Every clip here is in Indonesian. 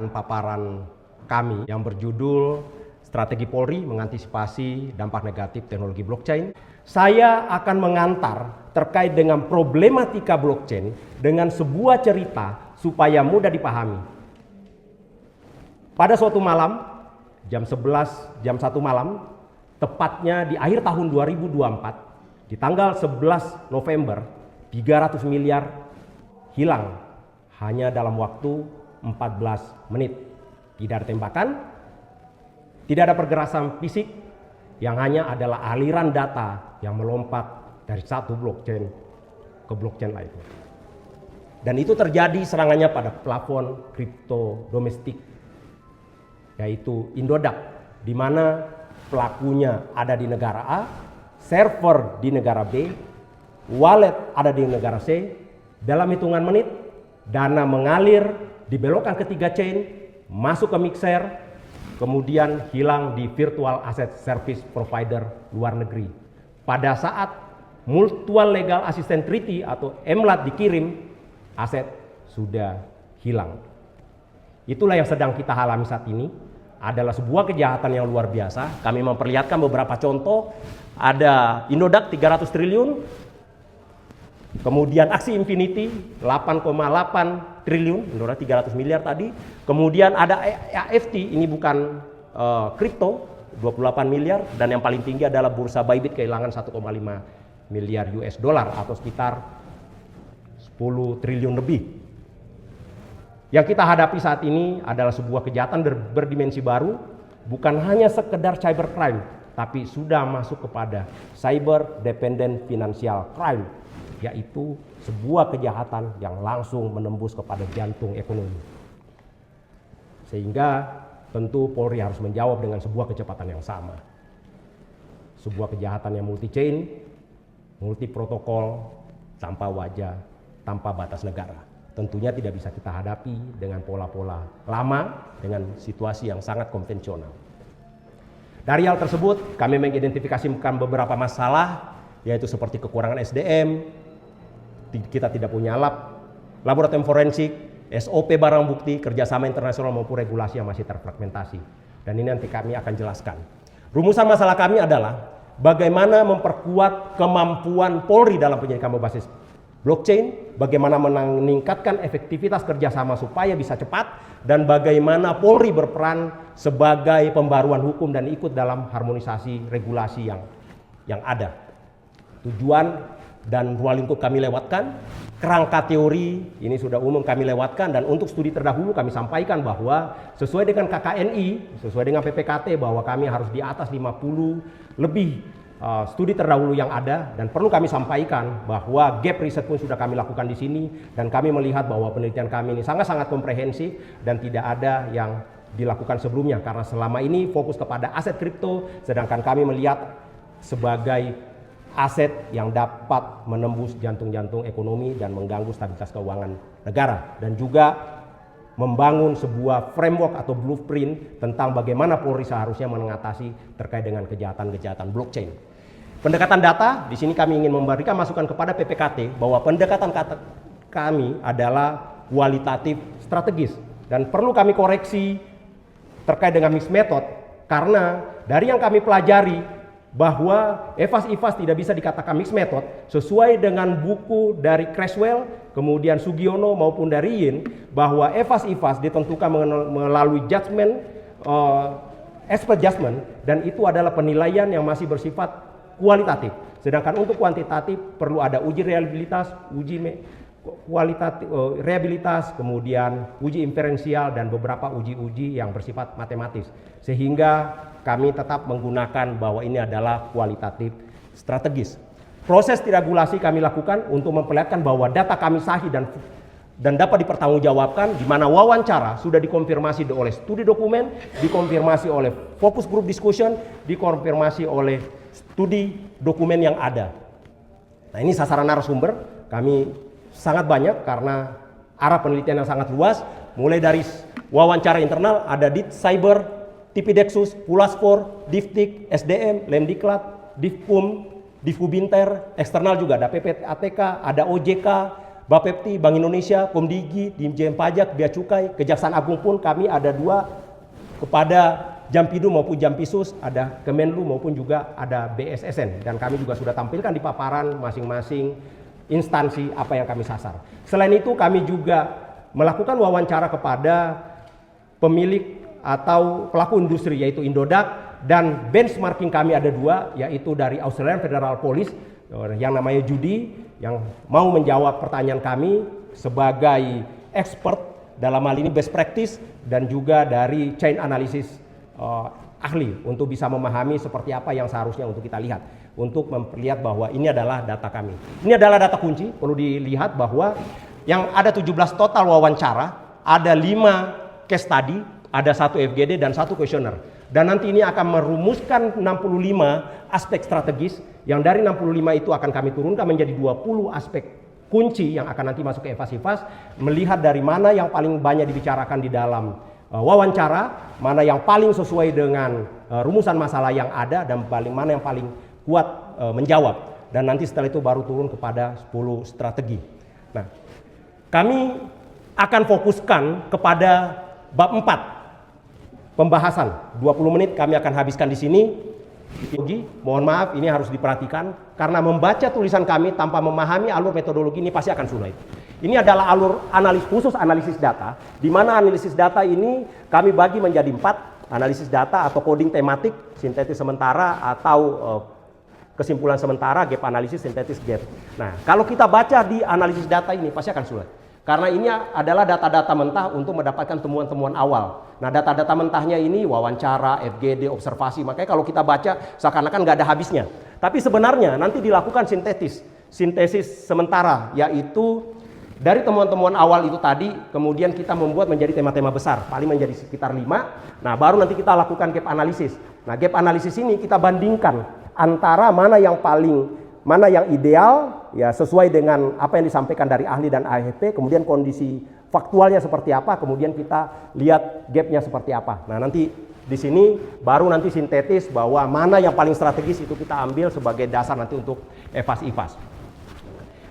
Paparan kami yang berjudul Strategi Polri Mengantisipasi Dampak Negatif Teknologi Blockchain. Saya akan mengantar terkait dengan problematika blockchain dengan sebuah cerita supaya mudah dipahami. Pada suatu malam, jam 11, jam 1 malam, tepatnya di akhir tahun 2024, di tanggal 11 November, 300 miliar hilang hanya dalam waktu 14 menit. Tidak ada tembakan, tidak ada pergerakan fisik, yang hanya adalah aliran data yang melompat dari satu blockchain ke blockchain lainnya. Dan itu terjadi serangannya pada plafon kripto domestik, yaitu Indodax, di mana pelakunya ada di negara A, server di negara B, wallet ada di negara C. Dalam hitungan menit, dana mengalir, dibelokkan ke 3 chain, masuk ke mixer, kemudian hilang di virtual asset service provider luar negeri. Pada saat Mutual Legal Assistance Treaty atau MLAT dikirim, aset sudah hilang. Itulah yang sedang kita alami saat ini, adalah sebuah kejahatan yang luar biasa. Kami memperlihatkan beberapa contoh. Ada Indodax 300 triliun, kemudian Axie Infinity 8,8 triliun, Indodax 300 miliar tadi. Kemudian ada AFT, ini bukan kripto, 28 miliar. Dan yang paling tinggi adalah bursa Bybit kehilangan 1,5 miliar US dollar atau sekitar 10 triliun lebih. Yang kita hadapi saat ini adalah sebuah kejahatan berdimensi baru, bukan hanya sekedar cybercrime, tapi sudah masuk kepada cyber dependent financial crime, yaitu sebuah kejahatan yang langsung menembus kepada jantung ekonomi. Sehingga tentu Polri harus menjawab dengan sebuah kecepatan yang sama. Sebuah kejahatan yang multi-chain, multi-protokol, tanpa wajah, tanpa batas negara. Tentunya tidak bisa kita hadapi dengan pola-pola lama, dengan situasi yang sangat konvensional. Dari hal tersebut, kami mengidentifikasikan beberapa masalah, yaitu seperti kekurangan SDM, kita tidak punya laboratorium forensik, SOP barang bukti, kerjasama internasional maupun regulasi yang masih terfragmentasi. Dan ini nanti kami akan jelaskan. Rumusan masalah kami adalah bagaimana memperkuat kemampuan Polri dalam penyidikan berbasis blockchain, bagaimana meningkatkan efektivitas kerjasama supaya bisa cepat, dan bagaimana Polri berperan sebagai pembaruan hukum dan ikut dalam harmonisasi regulasi yang ada. Tujuan dan ruang lingkup kami lewatkan, kerangka teori ini sudah umum kami lewatkan, dan untuk studi terdahulu kami sampaikan bahwa sesuai dengan KKNI, sesuai dengan PPKT, bahwa kami harus di atas 50 lebih studi terdahulu yang ada, dan perlu kami sampaikan bahwa gap riset pun sudah kami lakukan di sini, dan kami melihat bahwa penelitian kami ini sangat-sangat komprehensif dan tidak ada yang dilakukan sebelumnya, karena selama ini fokus kepada aset kripto, sedangkan kami melihat sebagai aset yang dapat menembus jantung-jantung ekonomi dan mengganggu stabilitas keuangan negara, dan juga membangun sebuah framework atau blueprint tentang bagaimana Polri seharusnya mengatasi terkait dengan kejahatan-kejahatan blockchain. Pendekatan data, di sini kami ingin memberikan masukan kepada PPKT bahwa pendekatan kami adalah kualitatif strategis, dan perlu kami koreksi terkait dengan mixed method, karena dari yang kami pelajari bahwa EVAS-IVAS tidak bisa dikatakan mixed method sesuai dengan buku dari Creswell, kemudian Sugiono maupun dari Yin, bahwa EVAS-IVAS ditentukan melalui judgment, expert judgment, dan itu adalah penilaian yang masih bersifat kualitatif. Sedangkan untuk kuantitatif perlu ada uji reliabilitas, reliabilitas, kemudian uji inferensial, dan beberapa uji-uji yang bersifat matematis. Sehingga kami tetap menggunakan bahwa ini adalah kualitatif strategis. Proses regulasi kami lakukan untuk memperlihatkan bahwa data kami sahih dan dapat dipertanggungjawabkan, di mana wawancara sudah dikonfirmasi oleh studi dokumen, dikonfirmasi oleh focus group discussion, dikonfirmasi oleh studi dokumen yang ada. Nah, ini sasaran narasumber kami sangat banyak karena arah penelitian yang sangat luas, mulai dari wawancara internal ada di Cyber, TPDexus, Pulaspor, Diftik, SDM, Lemdiklat, Difkum, Difubinter, eksternal juga ada PPATK, ada OJK, Bapepti, Bank Indonesia, Komdigi, Ditjen Pajak, Bea Cukai, Kejaksaan Agung pun kami ada 2 kepada Jampidu maupun Jampisus, ada Kemenlu maupun juga ada BSSN, dan kami juga sudah tampilkan di paparan masing-masing instansi apa yang kami sasar. Selain itu kami juga melakukan wawancara kepada pemilik atau pelaku industri yaitu Indodax, dan benchmarking kami ada 2, yaitu dari Australian Federal Police yang namanya Judy, yang mau menjawab pertanyaan kami sebagai expert dalam hal ini best practice, dan juga dari chain analysis ahli untuk bisa memahami seperti apa yang seharusnya untuk kita lihat, untuk melihat bahwa ini adalah data kami. Ini adalah data kunci, perlu dilihat bahwa yang ada 17 total wawancara, ada 5 case study, ada 1 FGD dan 1 kuesioner. Dan nanti ini akan merumuskan 65 aspek strategis, yang dari 65 itu akan kami turunkan menjadi 20 aspek kunci yang akan nanti masuk ke EVAS-IVAS, melihat dari mana yang paling banyak dibicarakan di dalam wawancara, mana yang paling sesuai dengan rumusan masalah yang ada, dan mana yang paling kuat menjawab. Dan nanti setelah itu baru turun kepada 10 strategi. Nah, kami akan fokuskan kepada bab 4 pembahasan. 20 menit kami akan habiskan di sini. Mohon maaf, ini harus diperhatikan karena membaca tulisan kami tanpa memahami alur metodologi ini pasti akan sulit. Ini adalah alur khusus analisis data, di mana analisis data ini kami bagi menjadi 4, analisis data atau coding tematik, sintetis sementara atau kesimpulan sementara, gap analisis, sintetis gap. Nah, kalau kita baca di analisis data ini pasti akan sulit. Karena ini adalah data-data mentah untuk mendapatkan temuan-temuan awal. Nah, data-data mentahnya ini wawancara, FGD, observasi. Makanya kalau kita baca seakan-akan nggak ada habisnya. Tapi sebenarnya nanti dilakukan sintesis sementara, yaitu dari temuan-temuan awal itu tadi, kemudian kita membuat menjadi tema-tema besar, paling menjadi sekitar 5. Nah, baru nanti kita lakukan gap analisis. Nah, gap analisis ini kita bandingkan antara mana yang ideal, ya sesuai dengan apa yang disampaikan dari ahli dan AFP, kemudian kondisi faktualnya seperti apa, kemudian kita lihat gapnya seperti apa. Nah, nanti di sini baru nanti sintetis bahwa mana yang paling strategis itu kita ambil sebagai dasar nanti untuk EVAS-IVAS.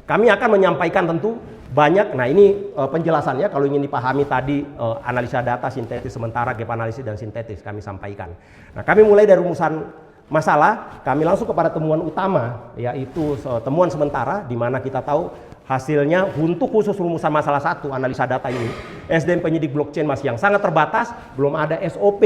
Kami akan menyampaikan tentu banyak, nah ini penjelasannya kalau ingin dipahami tadi analisa data, sintetis sementara, gap analisis dan sintetis kami sampaikan. Nah, kami mulai dari rumusan masalah, kami langsung kepada temuan utama, yaitu temuan sementara, di mana kita tahu hasilnya untuk khusus rumusan masalah 1 analisa data ini, SDM penyidik blockchain masih yang sangat terbatas, belum ada SOP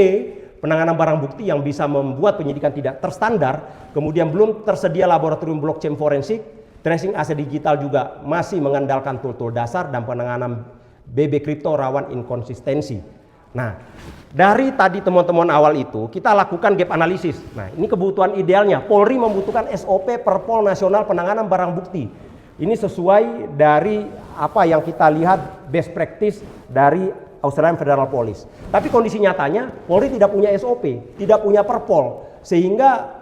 penanganan barang bukti yang bisa membuat penyidikan tidak terstandar, kemudian belum tersedia laboratorium blockchain forensik, tracing aset digital juga masih mengandalkan tool-tool dasar, dan penanganan BB kripto rawan inkonsistensi. Nah, dari tadi temuan-temuan awal itu kita lakukan gap analisis. Nah, ini kebutuhan idealnya. Polri membutuhkan SOP Perpol Nasional Penanganan Barang Bukti. Ini sesuai dari apa yang kita lihat best practice dari Australian Federal Police. Tapi kondisi nyatanya Polri tidak punya SOP, tidak punya Perpol, sehingga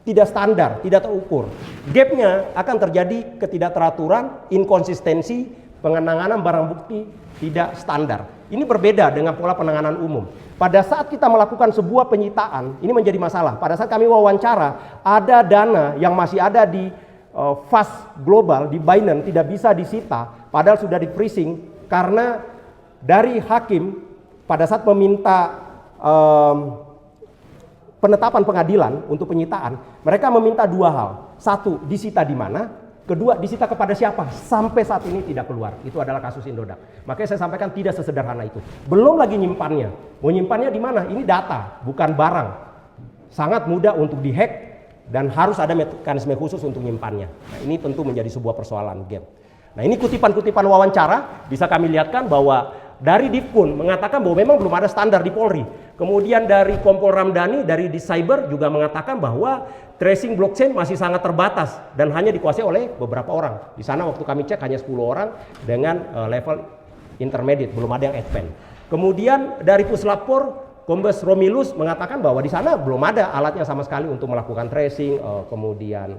tidak standar, tidak terukur. Gapnya akan terjadi ketidakteraturan, inkonsistensi, penanganan barang bukti tidak standar. Ini berbeda dengan pola penanganan umum. Pada saat kita melakukan sebuah penyitaan, ini menjadi masalah. Pada saat kami wawancara, ada dana yang masih ada di FAS global, di Binance, tidak bisa disita, padahal sudah di freezing, karena dari hakim pada saat meminta penetapan pengadilan untuk penyitaan, mereka meminta 2 hal. 1, disita di mana? Kedua, disita kepada siapa? Sampai saat ini tidak keluar. Itu adalah kasus Indodax. Makanya saya sampaikan tidak sesederhana itu. Belum lagi nyimpannya. Mau nyimpannya di mana? Ini data, bukan barang. Sangat mudah untuk dihack dan harus ada mekanisme khusus untuk nyimpannya. Nah, ini tentu menjadi sebuah persoalan gap. Nah, ini kutipan-kutipan wawancara bisa kami lihatkan bahwa dari Dipkun mengatakan bahwa memang belum ada standar di Polri. Kemudian dari Kompol Ramdhani dari di Cyber juga mengatakan bahwa tracing blockchain masih sangat terbatas dan hanya dikuasai oleh beberapa orang. Di sana waktu kami cek hanya 10 orang dengan level intermediate, belum ada yang advance. Kemudian dari Puslapor, Kombes Romilus mengatakan bahwa di sana belum ada alatnya sama sekali untuk melakukan tracing, kemudian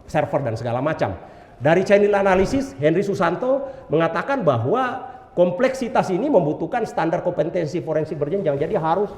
server dan segala macam. Dari channel analisis, Henry Susanto mengatakan bahwa kompleksitas ini membutuhkan standar kompetensi forensik berjenjang, jadi harus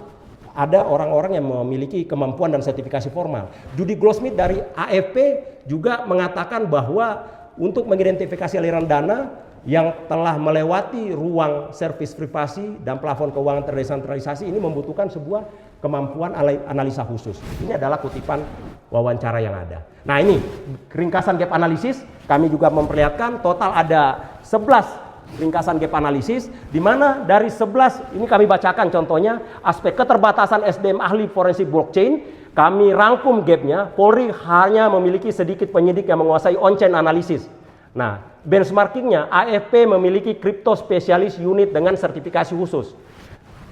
ada orang-orang yang memiliki kemampuan dan sertifikasi formal. Judy Goldsmith dari AFP juga mengatakan bahwa untuk mengidentifikasi aliran dana yang telah melewati ruang servis privasi dan plafon keuangan terdesentralisasi. Ini membutuhkan sebuah kemampuan analisa khusus. Ini adalah kutipan wawancara yang ada. Nah, ini ringkasan gap analisis. Kami juga memperlihatkan total ada 11 ringkasan gap analisis, di mana dari 11 ini kami bacakan contohnya aspek keterbatasan SDM ahli forensik blockchain. Kami rangkum gapnya. Polri hanya memiliki sedikit penyidik yang menguasai on-chain analisis. Nah, benchmarkingnya AFP memiliki crypto spesialis unit dengan sertifikasi khusus.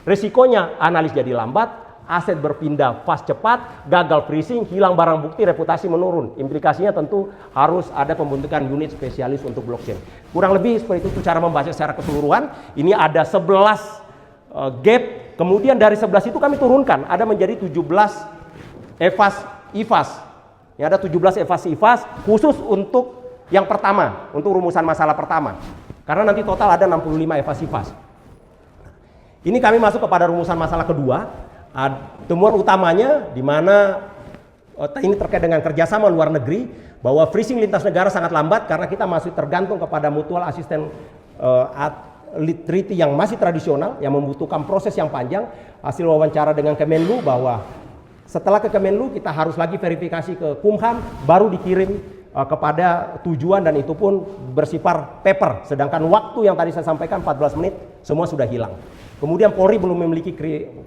Risikonya analis jadi lambat, aset berpindah fast cepat, gagal freezing, hilang barang bukti, reputasi menurun. Implikasinya tentu harus ada pembentukan unit spesialis untuk blockchain. Kurang lebih seperti itu cara membaca secara keseluruhan. Ini ada 11 gap, kemudian dari 11 itu kami turunkan, ada menjadi 17 IFAS. Ini ada 17 IFAS khusus untuk yang pertama, untuk rumusan masalah pertama. Karena nanti total ada 65 IFAS. Ini kami masuk kepada rumusan masalah kedua. Temuan utamanya di mana ini terkait dengan kerjasama luar negeri, bahwa freezing lintas negara sangat lambat karena kita masih tergantung kepada mutual assistance treaty yang masih tradisional, yang membutuhkan proses yang panjang. Hasil wawancara dengan Kemenlu bahwa setelah ke Kemenlu kita harus lagi verifikasi ke Kumham, baru dikirim kepada tujuan, dan itu pun bersifat paper. Sedangkan waktu yang tadi saya sampaikan 14 menit semua sudah hilang. Kemudian Polri belum memiliki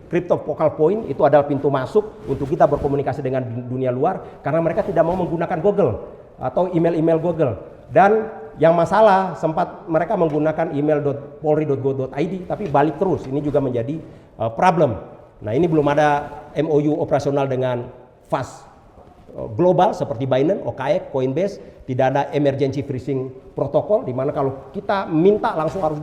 crypto focal point, itu adalah pintu masuk untuk kita berkomunikasi dengan dunia luar, karena mereka tidak mau menggunakan Google atau email Google. Dan yang masalah sempat mereka menggunakan email.polri.go.id tapi balik terus. Ini juga menjadi problem. Nah, ini belum ada MOU operasional dengan FAST global seperti Binance, OKX, Coinbase. Tidak ada emergency freezing protokol, di mana kalau kita minta langsung harus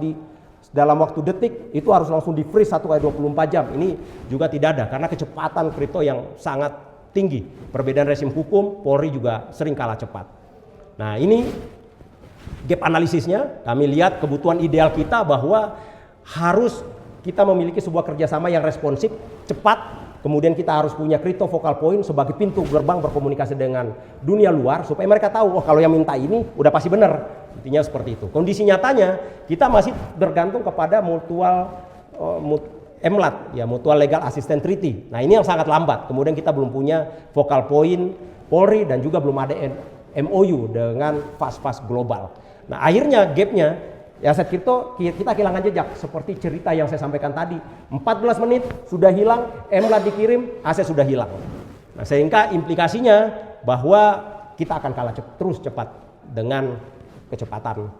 dalam waktu detik itu harus langsung di freeze 1x24 jam. Ini juga tidak ada karena kecepatan kripto yang sangat tinggi. Perbedaan rezim hukum, Polri juga sering kalah cepat. Nah, ini gap analisisnya. Kami lihat kebutuhan ideal kita bahwa harus kita memiliki sebuah kerjasama yang responsif, cepat. Kemudian kita harus punya crypto focal point sebagai pintu gerbang berkomunikasi dengan dunia luar, supaya mereka tahu, oh kalau yang minta ini udah pasti benar. Intinya seperti itu. Kondisi nyatanya kita masih bergantung kepada MLAT, ya, Mutual Legal Assistance Treaty. Nah, ini yang sangat lambat. Kemudian kita belum punya focal point Polri dan juga belum ada MOU dengan FAST global. Nah, akhirnya gapnya ya, aset kripto kita kehilangan jejak seperti cerita yang saya sampaikan tadi. 14 menit sudah hilang, MLAT dikirim, aset sudah hilang. Nah, sehingga implikasinya bahwa kita akan kalah terus cepat dengan kecepatan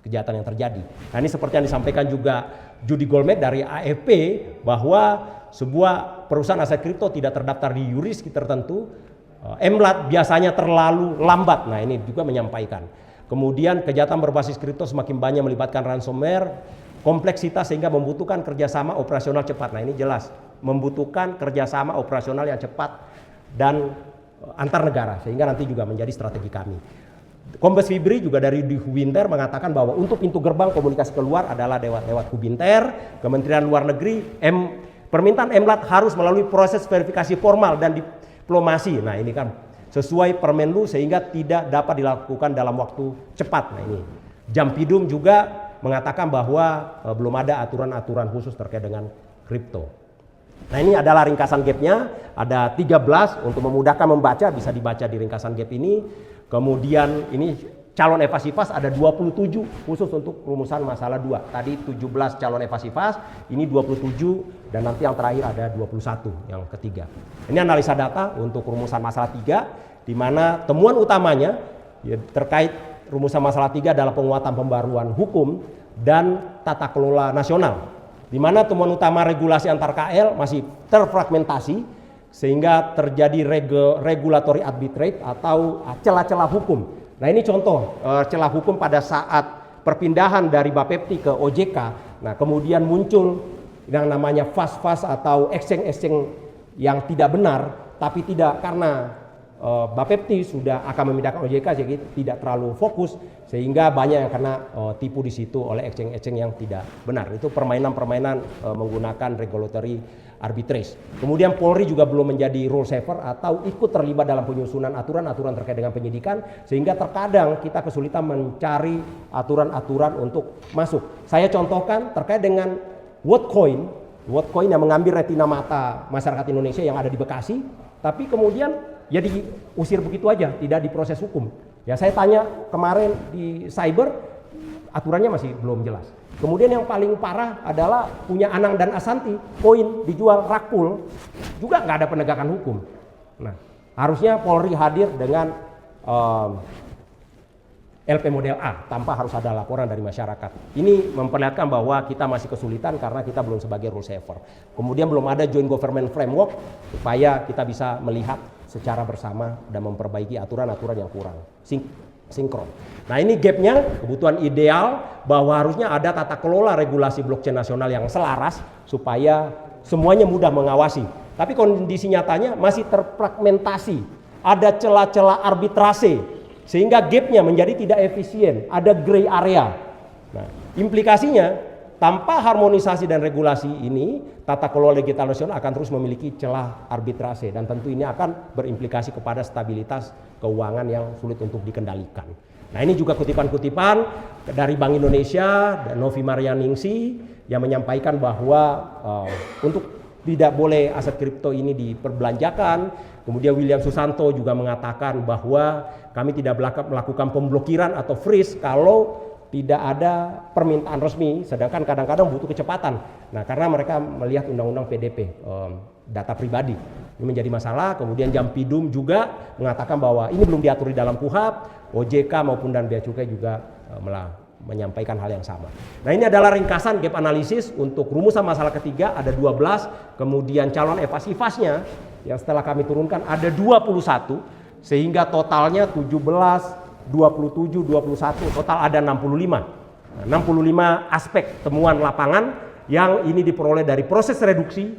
kejahatan yang terjadi. Nah, ini seperti yang disampaikan juga Judy Goldman dari AFP, bahwa sebuah perusahaan aset kripto tidak terdaftar di yurisdiksi tertentu, MLAT biasanya terlalu lambat. Nah, ini juga menyampaikan. Kemudian kejahatan berbasis kripto semakin banyak melibatkan ransomware, kompleksitas sehingga membutuhkan kerjasama operasional cepat. Nah, ini jelas membutuhkan kerjasama operasional yang cepat dan antar negara, sehingga nanti juga menjadi strategi kami. Kombes Fibri juga dari di Hubinter mengatakan bahwa untuk pintu gerbang komunikasi keluar adalah lewat Hubinter, Kementerian Luar Negeri. Permintaan MLAT harus melalui proses verifikasi formal dan diplomasi. Nah, ini kan sesuai Permenlu sehingga tidak dapat dilakukan dalam waktu cepat. Nah, ini Jampidum juga mengatakan bahwa belum ada aturan-aturan khusus terkait dengan kripto. Nah, ini adalah ringkasan gapnya, ada 13 untuk memudahkan membaca, bisa dibaca di ringkasan gap ini. Kemudian ini calon EVAS-IVAS ada 27 khusus untuk rumusan masalah 2. Tadi 17 calon EVAS-IVAS, ini 27 dan nanti yang terakhir ada 21 yang ketiga. Ini analisa data untuk rumusan masalah 3, di mana temuan utamanya ya, terkait rumusan masalah 3 adalah penguatan pembaruan hukum dan tata kelola nasional, di mana temuan utama regulasi antar KL masih terfragmentasi sehingga terjadi regulatory arbitrage atau celah-celah hukum. Nah, ini contoh celah hukum pada saat perpindahan dari Bapepti ke OJK. Nah, kemudian muncul yang namanya fast atau exchange yang tidak benar, tapi tidak karena Bapepti sudah akan memindahkan OJK jadi tidak terlalu fokus sehingga banyak yang kena tipu di situ oleh exchange-exchange yang tidak benar. Itu permainan-permainan menggunakan regulatory arbitrage. Kemudian Polri juga belum menjadi rule saver atau ikut terlibat dalam penyusunan aturan-aturan terkait dengan penyidikan sehingga terkadang kita kesulitan mencari aturan-aturan untuk masuk. Saya contohkan terkait dengan Worldcoin yang mengambil retina mata masyarakat Indonesia yang ada di Bekasi, tapi kemudian ya diusir begitu aja, tidak diproses hukum. Ya saya tanya kemarin di cyber, aturannya masih belum jelas. Kemudian yang paling parah adalah punya Anang dan Asanti, koin dijual rakpul, juga nggak ada penegakan hukum. Nah, harusnya Polri hadir dengan LP model A tanpa harus ada laporan dari masyarakat. Ini memperlihatkan bahwa kita masih kesulitan karena kita belum sebagai rule saver. Kemudian belum ada joint government framework supaya kita bisa melihat secara bersama dan memperbaiki aturan-aturan yang kurang sinkron. Nah ini gapnya, kebutuhan ideal bahwa harusnya ada tata kelola regulasi blockchain nasional yang selaras supaya semuanya mudah mengawasi. Tapi kondisi nyatanya masih terfragmentasi, ada celah-celah arbitrase sehingga gapnya menjadi tidak efisien, ada gray area. Nah, implikasinya tanpa harmonisasi dan regulasi ini, tata kelola digital nasional akan terus memiliki celah arbitrase dan tentu ini akan berimplikasi kepada stabilitas keuangan yang sulit untuk dikendalikan. Nah ini juga kutipan-kutipan dari Bank Indonesia dan Novi Marianingsi yang menyampaikan bahwa untuk tidak boleh aset kripto ini diperbelanjakan. Kemudian William Susanto juga mengatakan bahwa kami tidak melakukan pemblokiran atau freeze kalau tidak ada permintaan resmi, sedangkan kadang-kadang butuh kecepatan. Nah, karena mereka melihat undang-undang PDP, data pribadi, ini menjadi masalah. Kemudian Jampidum juga mengatakan bahwa ini belum diatur di dalam KUHP, OJK maupun dan Bea Cukai juga menyampaikan hal yang sama. Nah, ini adalah ringkasan gap analisis untuk rumusan masalah ketiga, ada 12, kemudian calon EVAS-IVAS-nya yang setelah kami turunkan ada 21, sehingga totalnya 17, 27, 21, total ada 65. Nah, 65 aspek temuan lapangan yang ini diperoleh dari proses reduksi,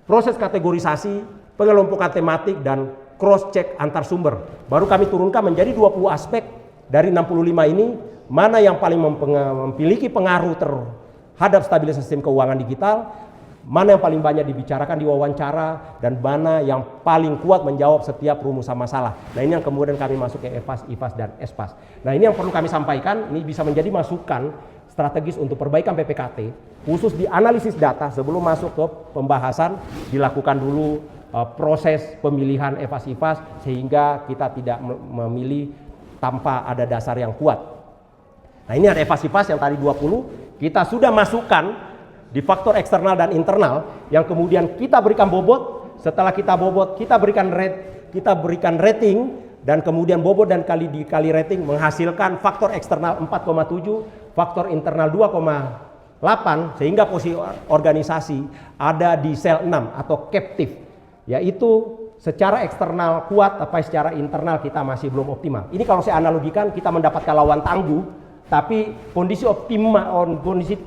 proses kategorisasi, pengelompokan tematik, dan cross check antar sumber. Baru kami turunkan menjadi 20 aspek dari 65 ini, mana yang paling memiliki pengaruh terhadap stabilitas sistem keuangan digital, mana yang paling banyak dibicarakan di wawancara, dan mana yang paling kuat menjawab setiap rumusan masalah. Nah ini yang kemudian kami masuk ke EVAS, IVAS, dan ESPAS. Nah ini yang perlu kami sampaikan, ini bisa menjadi masukan strategis untuk perbaikan PPKT, khusus di analisis data sebelum masuk ke pembahasan, dilakukan dulu proses pemilihan EVAS, IVAS, sehingga kita tidak memilih tanpa ada dasar yang kuat. Nah ini ada EVAS, IVAS yang tadi 20, kita sudah masukkan di faktor eksternal dan internal yang kemudian kita berikan bobot. Setelah kita bobot, kita berikan rating, dan kemudian bobot dan dikali rating menghasilkan faktor eksternal 4,7, faktor internal 2,8, sehingga posisi organisasi ada di sel 6 atau captive, yaitu secara eksternal kuat tapi secara internal kita masih belum optimal. Ini kalau saya analogikan, kita mendapatkan lawan tangguh tapi kondisi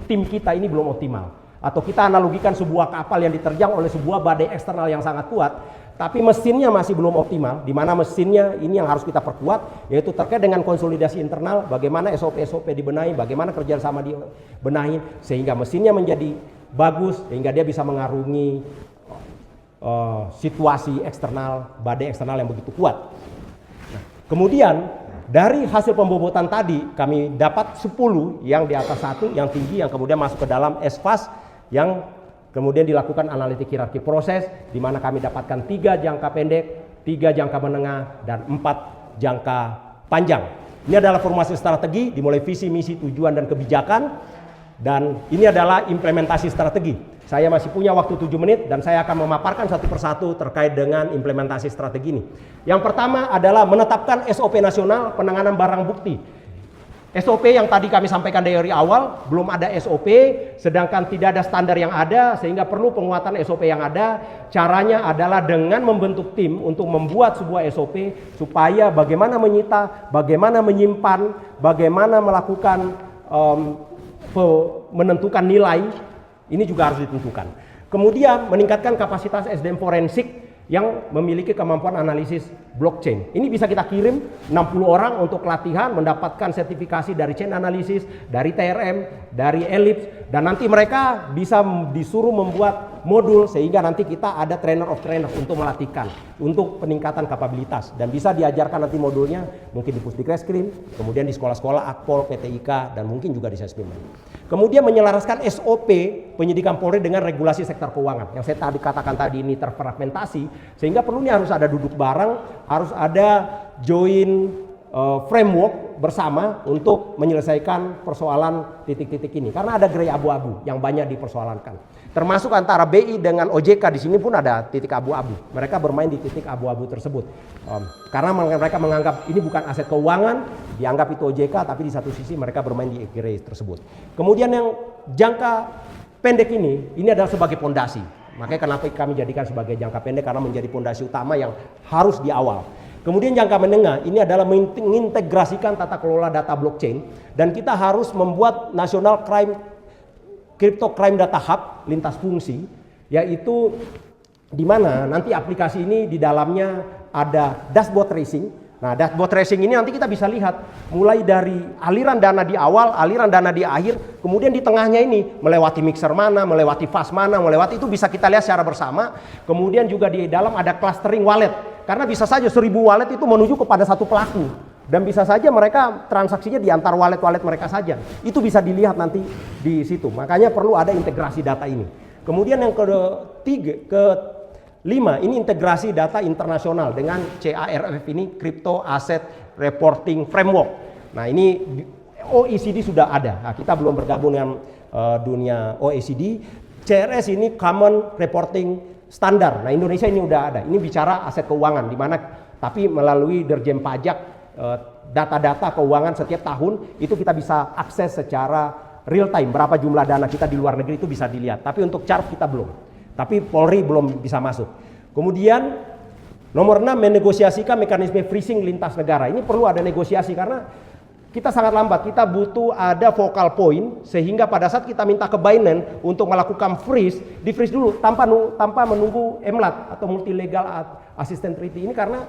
tim kita ini belum optimal. Atau kita analogikan sebuah kapal yang diterjang oleh sebuah badai eksternal yang sangat kuat, tapi mesinnya masih belum optimal, di mana mesinnya ini yang harus kita perkuat, yaitu terkait dengan konsolidasi internal, bagaimana SOP dibenahi, bagaimana kerjasama dibenahi, sehingga mesinnya menjadi bagus, sehingga dia bisa mengarungi situasi eksternal, badai eksternal yang begitu kuat. Nah, kemudian dari hasil pembobotan tadi kami dapat 10 yang di atas 1 yang tinggi, yang kemudian masuk ke dalam ESPAS yang kemudian dilakukan analitik hierarki proses, di mana kami dapatkan 3 jangka pendek, 3 jangka menengah, dan 4 jangka panjang. Ini adalah formasi strategi dimulai visi, misi, tujuan, dan kebijakan, dan ini adalah implementasi strategi. Saya masih punya waktu 7 menit dan saya akan memaparkan satu persatu terkait dengan implementasi strategi ini. Yang pertama adalah menetapkan SOP nasional penanganan barang bukti. SOP yang tadi kami sampaikan dari awal, belum ada SOP, sedangkan tidak ada standar yang ada, sehingga perlu penguatan SOP yang ada. Caranya adalah dengan membentuk tim untuk membuat sebuah SOP supaya bagaimana menyita, bagaimana menyimpan, bagaimana melakukan menentukan nilai. Ini juga harus ditentukan. Kemudian meningkatkan kapasitas SDM forensik yang memiliki kemampuan analisis blockchain. Ini bisa kita kirim 60 orang untuk latihan, mendapatkan sertifikasi dari chain analysis, dari TRM, dari Ellipse, dan nanti mereka bisa disuruh membuat modul sehingga nanti kita ada trainer of trainer untuk melatihkan, untuk peningkatan kapabilitas, dan bisa diajarkan nanti modulnya mungkin di Pusdikeskrim, kemudian di sekolah-sekolah Akpol, PTIK, dan mungkin juga di Sespim. Kemudian menyelaraskan SOP penyidikan Polri dengan regulasi sektor keuangan. Yang saya tadi katakan tadi ini terfragmentasi, sehingga perlunya harus ada duduk bareng, harus ada joint framework bersama untuk menyelesaikan persoalan titik-titik ini. Karena ada grey abu-abu yang banyak dipersoalankan. Termasuk antara BI dengan OJK di sini pun ada titik abu-abu. Mereka bermain di titik abu-abu tersebut. Karena mereka menganggap ini bukan aset keuangan, dianggap itu OJK, tapi di satu sisi mereka bermain di grey tersebut. Kemudian yang jangka pendek ini adalah sebagai pondasi. Makanya kenapa kami jadikan sebagai jangka pendek, karena menjadi pondasi utama yang harus di awal. Kemudian jangka menengah ini adalah mengintegrasikan tata kelola data blockchain, dan kita harus membuat National Crypto Crime Data Hub lintas fungsi, yaitu di mana nanti aplikasi ini di dalamnya ada dashboard tracing. Nah, dashboard tracing ini nanti kita bisa lihat mulai dari aliran dana di awal, aliran dana di akhir, kemudian di tengahnya ini melewati mixer mana, melewati fast mana, melewati itu bisa kita lihat secara bersama. Kemudian juga di dalam ada clustering wallet, karena bisa saja 1000 wallet itu menuju kepada satu pelaku, dan bisa saja mereka transaksinya di antar wallet-wallet mereka saja. Itu bisa dilihat nanti di situ. Makanya perlu ada integrasi data ini. Kemudian yang kelima, ini integrasi data internasional dengan CARF ini, Crypto Asset Reporting Framework. Nah, ini OECD sudah ada. Nah, kita belum bergabung dengan dunia OECD. CRS ini Common Reporting Standard. Nah, Indonesia ini udah ada. Ini bicara aset keuangan, di mana tapi melalui Dirjen Pajak data-data keuangan setiap tahun itu kita bisa akses secara real time. Berapa jumlah dana kita di luar negeri itu bisa dilihat. Tapi untuk CARF kita belum. Tapi Polri belum bisa masuk. Kemudian nomor 6, menegosiasikan mekanisme freezing lintas negara. Ini perlu ada negosiasi karena kita sangat lambat. Kita butuh ada focal point sehingga pada saat kita minta ke Binance untuk melakukan freeze, di freeze dulu tanpa menunggu MLAT atau multi legal assistant treaty ini, karena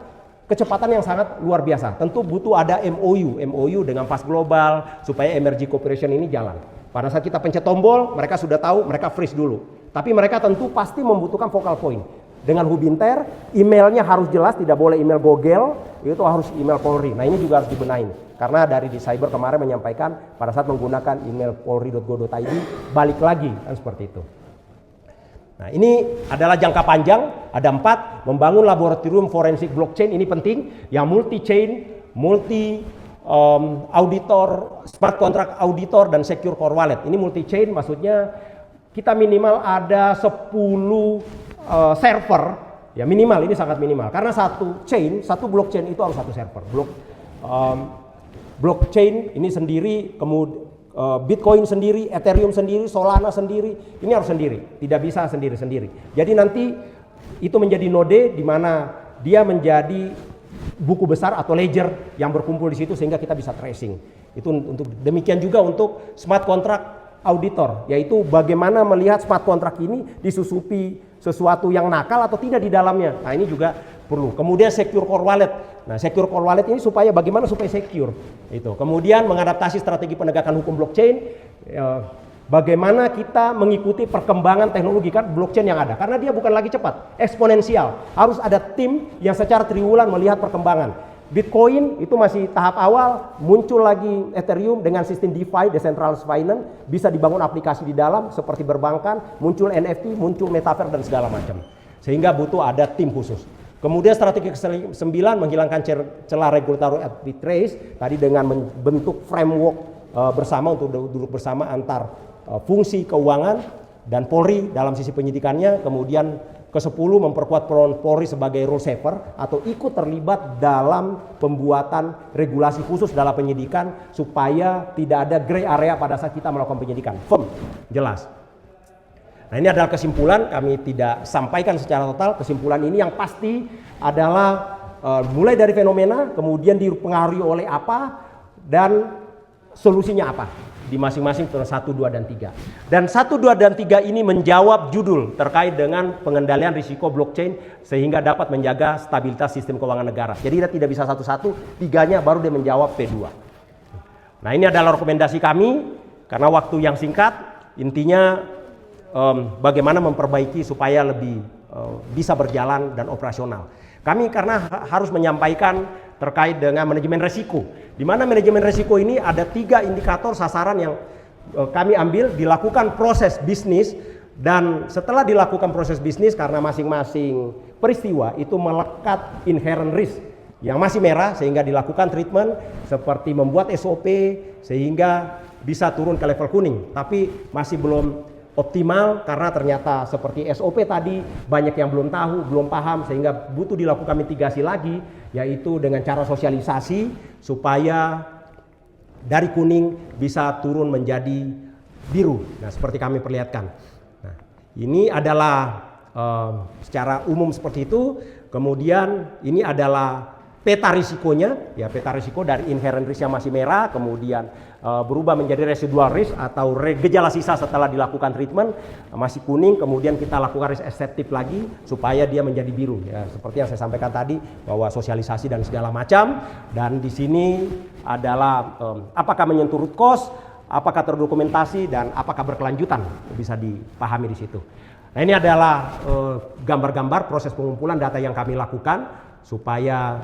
kecepatan yang sangat luar biasa. Tentu butuh ada MOU dengan Fast Global supaya emerging cooperation ini jalan. Pada saat kita pencet tombol, mereka sudah tahu, mereka freeze dulu. Tapi mereka tentu pasti membutuhkan focal point. Dengan Hubinter, emailnya harus jelas, tidak boleh email Google, itu harus email Polri. Nah, ini juga harus dibenahin. Karena dari di cyber kemarin menyampaikan pada saat menggunakan email polri.go.id, balik lagi, kan seperti itu. Nah, ini adalah jangka panjang, ada 4, membangun laboratorium forensik blockchain, ini penting, yang multi-chain, auditor, smart contract auditor, dan secure core wallet. Ini multi-chain maksudnya kita minimal ada 10 server, ya minimal, ini sangat minimal. Karena satu blockchain itu harus satu server. Blockchain ini sendiri, kemudian Bitcoin sendiri, Ethereum sendiri, Solana sendiri, ini harus sendiri, tidak bisa sendiri-sendiri. Jadi nanti itu menjadi node di mana dia menjadi buku besar atau ledger yang berkumpul di situ sehingga kita bisa tracing. Itu untuk demikian juga untuk smart contract auditor, yaitu bagaimana melihat smart contract ini disusupi sesuatu yang nakal atau tidak di dalamnya. Nah, ini juga perlu. Kemudian secure core wallet. Nah, secure core wallet ini bagaimana supaya secure. Itu. Kemudian mengadaptasi strategi penegakan hukum blockchain. Bagaimana kita mengikuti perkembangan teknologi kan blockchain yang ada. Karena dia bukan lagi cepat, eksponensial. Harus ada tim yang secara triwulan melihat perkembangan. Bitcoin itu masih tahap awal, muncul lagi Ethereum dengan sistem DeFi, Decentralized Finance, bisa dibangun aplikasi di dalam seperti berbankan, muncul NFT, muncul metaverse dan segala macam. Sehingga butuh ada tim khusus. Kemudian strategi ke-9 menghilangkan celah regulatory arbitrage tadi dengan membentuk framework bersama untuk duduk bersama antar fungsi keuangan dan Polri dalam sisi penyidikannya. Kemudian ke-10 memperkuat peran Polri sebagai rule saver atau ikut terlibat dalam pembuatan regulasi khusus dalam penyidikan supaya tidak ada gray area pada saat kita melakukan penyidikan. Firm, jelas. Nah, ini adalah kesimpulan, kami tidak sampaikan secara total. Kesimpulan ini yang pasti adalah mulai dari fenomena, kemudian dipengaruhi oleh apa, dan solusinya apa. di masing-masing turun 1, 2, dan 3. Dan 1, 2, dan 3 ini menjawab judul terkait dengan pengendalian risiko blockchain sehingga dapat menjaga stabilitas sistem keuangan negara. Jadi dia tidak bisa satu-satu, 3-nya baru dia menjawab P2. Nah, ini adalah rekomendasi kami karena waktu yang singkat, intinya bagaimana memperbaiki supaya lebih bisa berjalan dan operasional. Kami karena harus menyampaikan terkait dengan manajemen risiko. Di mana manajemen risiko ini ada 3 indikator sasaran yang kami ambil, dilakukan proses bisnis, dan setelah dilakukan proses bisnis karena masing-masing peristiwa itu melekat inherent risk yang masih merah sehingga dilakukan treatment seperti membuat SOP sehingga bisa turun ke level kuning, tapi masih belum optimal karena ternyata seperti SOP tadi banyak yang belum tahu, belum paham sehingga butuh dilakukan mitigasi lagi, yaitu dengan cara sosialisasi supaya dari kuning bisa turun menjadi biru. Nah, seperti kami perlihatkan. Nah, ini adalah secara umum seperti itu. Kemudian ini adalah peta risikonya, ya peta risiko dari inherent risk yang masih merah, kemudian berubah menjadi residual risk atau gejala sisa setelah dilakukan treatment masih kuning, kemudian kita lakukan risk acceptive lagi supaya dia menjadi biru. Ya, seperti yang saya sampaikan tadi bahwa sosialisasi dan segala macam. Dan di sini adalah apakah menyentuh root cause, apakah terdokumentasi, dan apakah berkelanjutan, bisa dipahami di situ. Nah, ini adalah gambar-gambar proses pengumpulan data yang kami lakukan supaya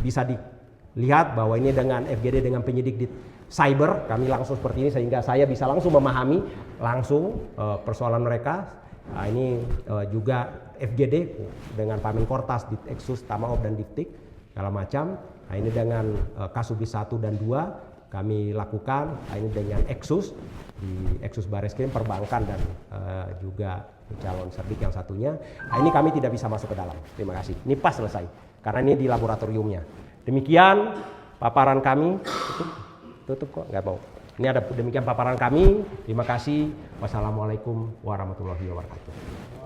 bisa dilihat bahwa ini dengan FGD dengan penyidik di cyber kami langsung seperti ini sehingga saya bisa langsung memahami langsung persoalan mereka. Nah, ini juga FGD dengan Pamen Kortas, Ditexus, Tamaop, dan Diptik segala macam. Nah, ini dengan Kasubis 1 dan 2 kami lakukan. Nah, ini dengan Exus di Exus Bareskrim Perbankan dan juga calon Serdik yang satunya. Nah, ini kami tidak bisa masuk ke dalam. Terima kasih. Ini pas selesai karena ini di laboratoriumnya. Demikian paparan kami. Tutup kok, nggak mau. Ini ada demikian paparan kami. Terima kasih. Wassalamualaikum warahmatullahi wabarakatuh.